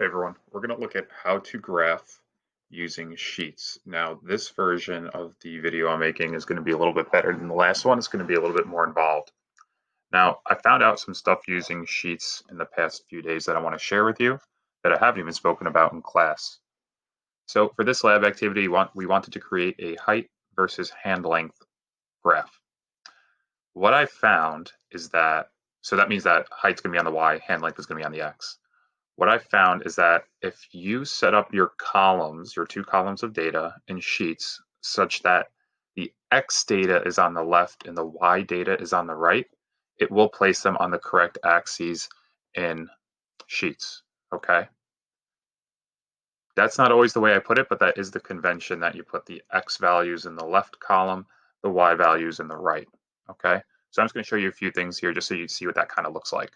Hey everyone, we're going to look at how to graph using Sheets. Now, this version of the video I'm making is going to be a little bit better than the last one. It's going to be a little bit more involved. Now, I found out some stuff using Sheets in the past few days that I want to share with you that I haven't even spoken about in class. So for this lab activity, we wanted to create a height versus hand length graph. What I found is that, so that means that height's going to be on the Y, hand length is going to be on the X. What I found is that if you set up your columns, your two columns of data in Sheets, such that the X data is on the left and the Y data is on the right, it will place them on the correct axes in Sheets. Okay. That's not always the way I put it, but that is the convention that you put the X values in the left column, the Y values in the right. Okay. So I'm just going to show you a few things here just so you see what that kind of looks like.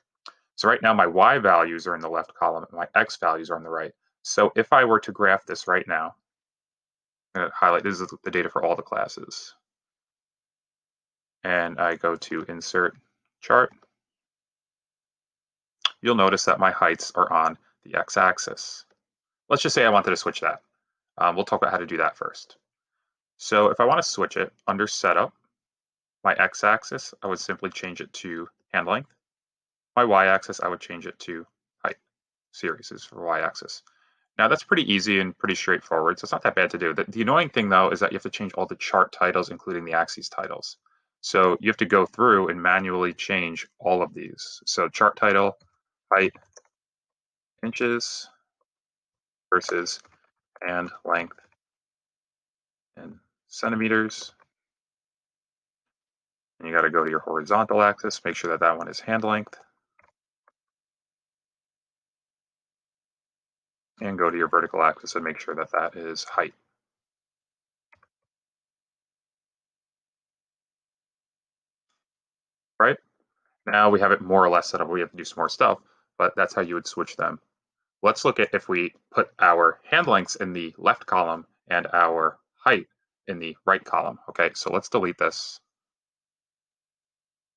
So right now my Y values are in the left column and my X values are on the right. So if I were to graph this right now, I'm going to highlight, this is the data for all the classes. And I go to Insert Chart. You'll notice that my heights are on the X-axis. Let's just say I wanted to switch that. We'll talk about how to do that first. So if I want to switch it, under Setup, my X-axis, I would simply change it to hand length. My Y-axis, I would change it to height. Series is for Y-axis. Now that's pretty easy and pretty straightforward, so it's not that bad to do. The annoying thing though is that you have to change all the chart titles, including the axes titles. So you have to go through and manually change all of these. So chart title, height, inches versus hand length in centimeters. And you got to go to your horizontal axis, make sure that that one is hand length. And go to your vertical axis and make sure that that is height. Right? Now we have it more or less set up. We have to do some more stuff, but that's how you would switch them. Let's look at if we put our hand lengths in the left column and our height in the right column. Okay, so let's delete this.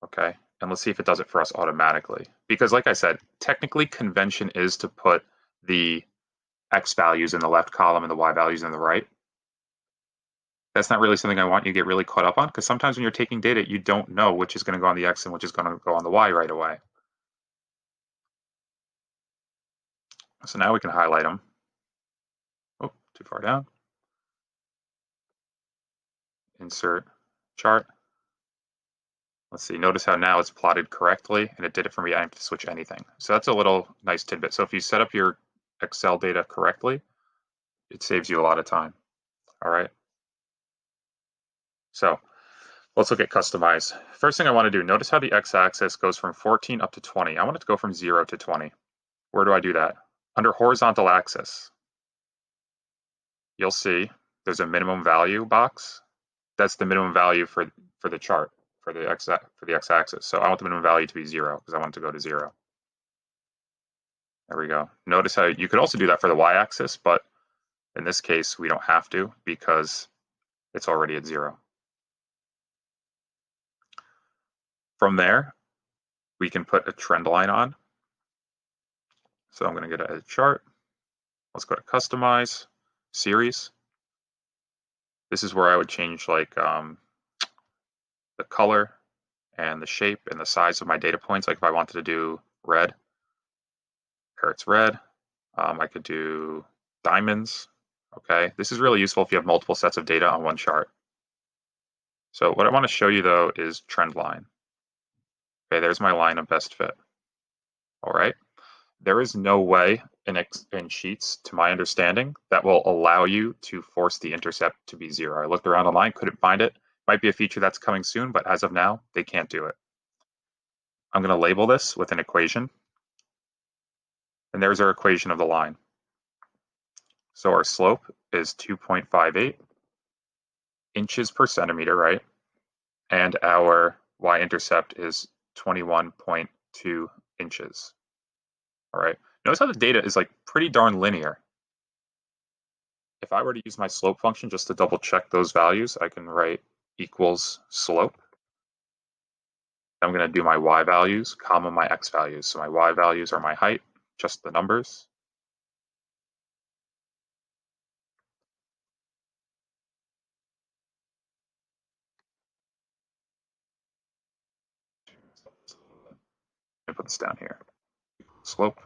Okay, and let's see if it does it for us automatically. Because like I said, technically convention is to put the X values in the left column and the Y values in the right. That's not really something I want you to get really caught up on, because sometimes when you're taking data, you don't know which is going to go on the X and which is going to go on the Y right away. So now we can highlight them. Oh, too far down. Insert chart. Let's see, notice how now it's plotted correctly and it did it for me. I don't have to switch anything. So that's a little nice tidbit. So if you set up your Excel data correctly, it saves you a lot of time. All right. So let's look at customize. First thing I want to do, notice how the X-axis goes from 14 up to 20. I want it to go from 0 to 20. Where do I do that? Under horizontal axis, you'll see there's a minimum value box. That's the minimum value for the chart, for the X-axis. So I want the minimum value to be 0 because I want it to go to 0. There we go. Notice how you could also do that for the Y-axis, but in this case, we don't have to because it's already at 0. From there, we can put a trend line on. So I'm going to get a chart. Let's go to customize, series. This is where I would change like the color and the shape and the size of my data points. Like if I wanted to do red, here it's red. I could do diamonds. Okay, this is really useful if you have multiple sets of data on one chart. So what I want to show you though is trend line. Okay, there's my line of best fit. All right, there is no way in Sheets, to my understanding, that will allow you to force the intercept to be 0. I looked around online, couldn't find it. Might be a feature that's coming soon, but as of now, they can't do it. I'm going to label this with an equation. And there's our equation of the line. So our slope is 2.58 inches per centimeter, right? And our y-intercept is 21.2 inches. All right. Notice how the data is like pretty darn linear. If I were to use my slope function just to double check those values, I can write equals slope. I'm going to do my y values, comma my x values. So my y values are my height, just the numbers. put this down here. Slope.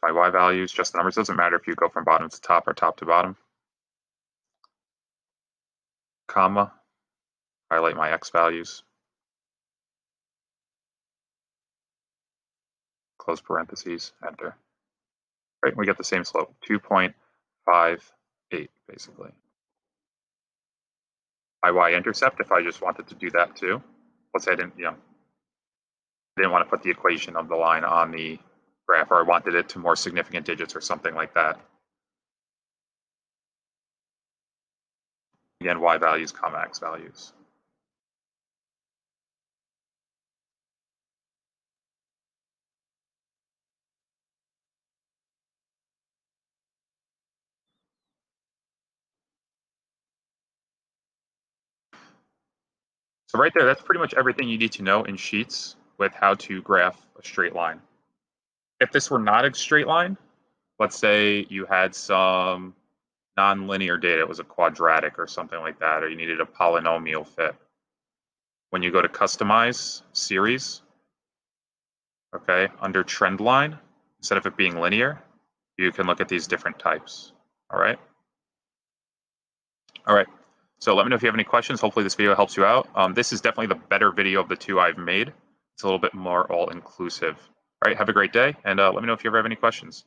My y values, just the numbers. Doesn't matter if you go from bottom to top or top to bottom. Comma. Highlight my x values. Close parentheses, enter. Right, we get the same slope, 2.58 basically. My y-intercept, if I just wanted to do that too, let's say I didn't want to put the equation of the line on the graph, or I wanted it to more significant digits or something like that. Again, y values, comma, x values. So right there, that's pretty much everything you need to know in Sheets with how to graph a straight line. If this were not a straight line, let's say you had some nonlinear data, it was a quadratic or something like that, or you needed a polynomial fit. When you go to customize series, okay, under trend line, instead of it being linear, you can look at these different types. All right. So let me know if you have any questions. Hopefully this video helps you out. This is definitely the better video of the two I've made. It's a little bit more all-inclusive. All right, have a great day, and let me know if you ever have any questions.